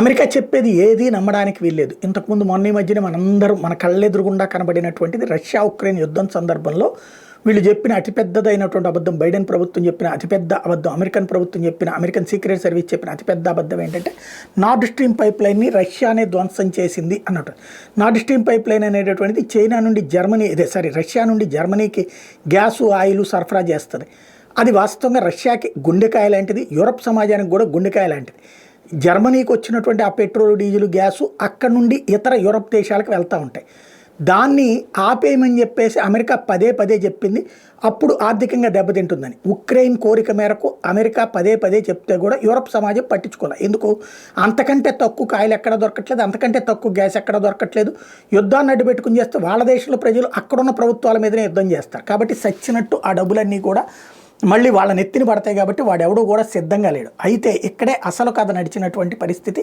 America చెప్పేది ఏది నమ్మడానికి వీల్లేదు. ఇంతకుముందు మొన్న ఈ మధ్యన మనందరం మన కళ్ళెదురుగుండా కనబడినటువంటిది రష్యా ఉక్రెయిన్ యుద్ధం సందర్భంలో వీళ్ళు చెప్పిన అతిపెద్దదైనటువంటి అబద్ధం, బైడెన్ ప్రభుత్వం చెప్పిన అతిపెద్ద అబద్ధం, అమెరికన్ ప్రభుత్వం చెప్పిన, అమెరికన్ సీక్రెట్ సర్వీస్ చెప్పిన అతిపెద్ద అబద్ధం ఏంటంటే నార్డ్ స్ట్రీమ్ పైప్ లైన్ని రష్యానే ధ్వంసం చేసింది అన్నట్టు. నార్డ్ స్ట్రీమ్ పైప్ లైన్ అనేటటువంటిది చైనా నుండి రష్యా నుండి జర్మనీకి గ్యాసు ఆయిల్ సరఫరా చేస్తుంది. అది వాస్తవంగా రష్యాకి గుండెకాయ లాంటిది, యూరప్ సమాజానికి కూడా గుండెకాయ లాంటిది. జర్మనీకి వచ్చినటువంటి ఆ పెట్రోల్, డీజిల్, గ్యాసు అక్కడ నుండి ఇతర యూరప్ దేశాలకు వెళ్తూ ఉంటాయి. దాన్ని ఆపేయమని చెప్పేసి అమెరికా పదే పదే చెప్పింది. అప్పుడు ఆర్థికంగా దెబ్బతింటుందని ఉక్రెయిన్ కోరిక మేరకు అమెరికా పదే పదే చెప్తే కూడా యూరప్ సమాజం పట్టించుకోవాలి. ఎందుకు? అంతకంటే తక్కువ కాయలు ఎక్కడ దొరకట్లేదు, అంతకంటే తక్కువ గ్యాస్ ఎక్కడ దొరకట్లేదు. యుద్ధాన్ని అడ్డు పెట్టుకుని చేస్తే వాళ్ళ దేశంలో ప్రజలు అక్కడున్న ప్రభుత్వాల మీదనే యుద్ధం చేస్తారు. కాబట్టి సచ్చినట్టు ఆ డబ్బులన్నీ కూడా మళ్ళీ వాళ్ళ నెత్తిని పడతాయి. కాబట్టి వాడెవడూ కూడా సిద్ధంగా లేడు. అయితే ఇక్కడే అసలు కథ నడిచినటువంటి పరిస్థితి.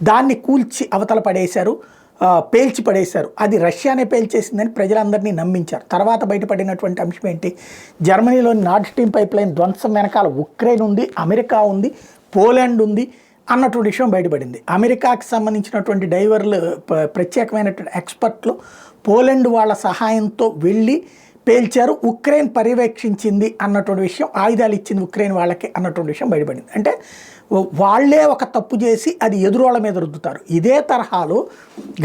దాన్ని కూల్చి అవతల పడేశారు, పేల్చి పడేశారు. అది రష్యానే పేల్చేసిందని ప్రజలందరినీ నమ్మించారు. తర్వాత బయటపడినటువంటి అంశం ఏంటి? జర్మనీలోని నార్డ్ స్ట్రీమ్ పైప్ లైన్ ధ్వంసం వెనకాల ఉక్రెయిన్ ఉంది, అమెరికా ఉంది, పోలాండ్ ఉంది అన్నటువంటి విషయం బయటపడింది. అమెరికాకి సంబంధించినటువంటి డైవర్లు, ప్రత్యేకమైనటువంటి ఎక్స్పర్ట్లు పోలాండ్ వాళ్ళ సహాయంతో వెళ్ళి పేల్చారు. ఉక్రెయిన్ పర్యవేక్షించింది అన్నటువంటి విషయం, ఆయుధాలు ఇచ్చింది ఉక్రెయిన్ వాళ్ళకి అన్నటువంటి విషయం బయటపడింది. అంటే వాళ్లే ఒక తప్పు చేసి అది ఎదురోళ్ళ మీద రుద్దుతారు. ఇదే తరహాలో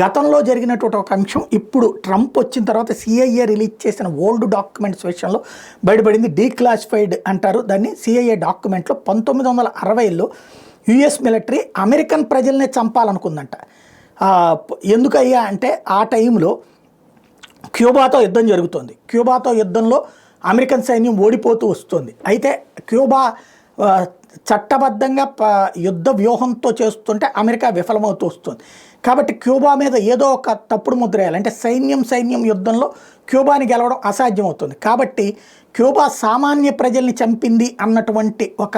గతంలో జరిగినటువంటి ఒక అంశం ఇప్పుడు ట్రంప్ వచ్చిన తర్వాత సిఐఏ రిలీజ్ చేసిన ఓల్డ్ డాక్యుమెంట్స్ విషయంలో బయటపడింది. డీక్లాసిఫైడ్ అంటారు దాన్ని. సిఐఏ డాక్యుమెంట్లో 1960లో యుఎస్ మిలిటరీ అమెరికన్ ప్రజల్నే చంపాలనుకుందంట. ఎందుకయ్యా అంటే ఆ టైంలో క్యూబాతో యుద్ధం జరుగుతోంది. క్యూబాతో యుద్ధంలో అమెరికన్ సైన్యం ఓడిపోతూ వస్తుంది. అయితే క్యూబా చట్టబద్ధంగా యుద్ధ వ్యూహంతో చేస్తుంటే అమెరికా విఫలమవుతూ వస్తుంది. కాబట్టి క్యూబా మీద ఏదో ఒక తప్పుడు ముద్ర వేయాలి. అంటే సైన్యం యుద్ధంలో క్యూబాని గెలవడం అసాధ్యం అవుతుంది. కాబట్టి క్యూబా సామాన్య ప్రజల్ని చంపింది అన్నటువంటి ఒక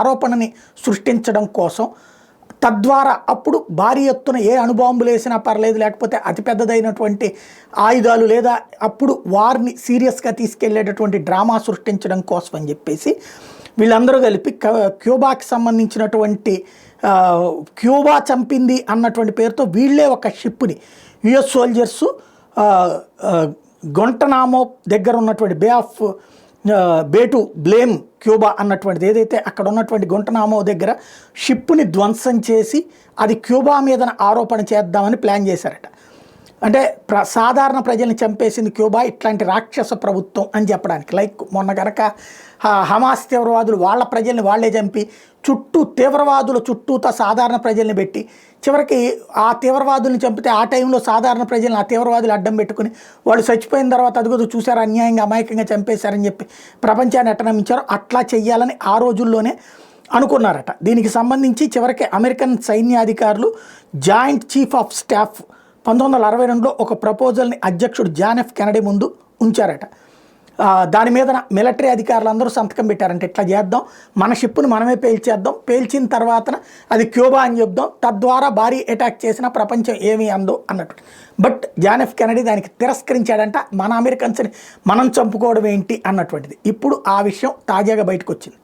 ఆరోపణని సృష్టించడం కోసం, తద్వారా అప్పుడు భారీ ఎత్తున ఏ అణుబాంబులు వేసినా పర్లేదు, లేకపోతే అతిపెద్దదైనటువంటి ఆయుధాలు లేదా అప్పుడు వారిని సీరియస్గా తీసుకెళ్లేటటువంటి డ్రామా సృష్టించడం కోసం అని చెప్పేసి వీళ్ళందరూ కలిపి క్యూబాకి సంబంధించినటువంటి క్యూబా చంపింది అన్నటువంటి పేరుతో వీళ్ళే ఒక షిప్ని యుఎస్ సోల్జర్సు గొంటనామో దగ్గర ఉన్నటువంటి బే టు బ్లేమ్ క్యూబా అన్నటువంటిది ఏదైతే అక్కడ ఉన్నటువంటి గొంటనామో దగ్గర షిప్ని ధ్వంసం చేసి అది క్యూబా మీద ఆరోపణ చేద్దామని ప్లాన్ చేశారట. అంటే సాధారణ ప్రజల్ని చంపేసింది క్యూబా, ఇట్లాంటి రాక్షస ప్రభుత్వం అని చెప్పడానికి. లైక్ మొన్న కనుక హమాస్ తీవ్రవాదులు వాళ్ళ ప్రజల్ని వాళ్ళే చంపి తీవ్రవాదుల చుట్టూతా సాధారణ ప్రజల్ని పెట్టి చివరికి ఆ తీవ్రవాదుల్ని చంపితే ఆ టైంలో సాధారణ ప్రజల్ని ఆ తీవ్రవాదులు అడ్డం పెట్టుకుని వాళ్ళు చచ్చిపోయిన తర్వాత అదిగో చూసారు అన్యాయంగా అమాయకంగా చంపేశారని చెప్పి ప్రపంచాన్ని ఎట్ట నమ్మించారో అట్లా చెయ్యాలని ఆ రోజుల్లోనే అనుకున్నారట. దీనికి సంబంధించి చివరికి అమెరికన్ సైన్యాధికారులు జాయింట్ చీఫ్ ఆఫ్ స్టాఫ్ 1962లో ఒక ప్రపోజల్ని అధ్యక్షుడు జాన్ ఎఫ్ కెనడీ ముందు ఉంచారట. దాని మీద మిలిటరీ అధికారులు అందరూ సంతకం పెట్టారంటే ఇట్లా చేద్దాం, మన షిప్ను మనమే పేల్చేద్దాం, పేల్చిన తర్వాత అది క్యూబా అని చెప్దాం, తద్వారా భారీ అటాక్ చేసిన ప్రపంచం ఏమీ అందో అన్నట్టు. బట్ జాన్ ఎఫ్ కెనడీ దానికి తిరస్కరించాడంట. మన అమెరికన్స్ని మనం చంపుకోవడం ఏంటి అన్నటువంటిది. ఇప్పుడు ఆ విషయం తాజాగా బయటకు వచ్చింది.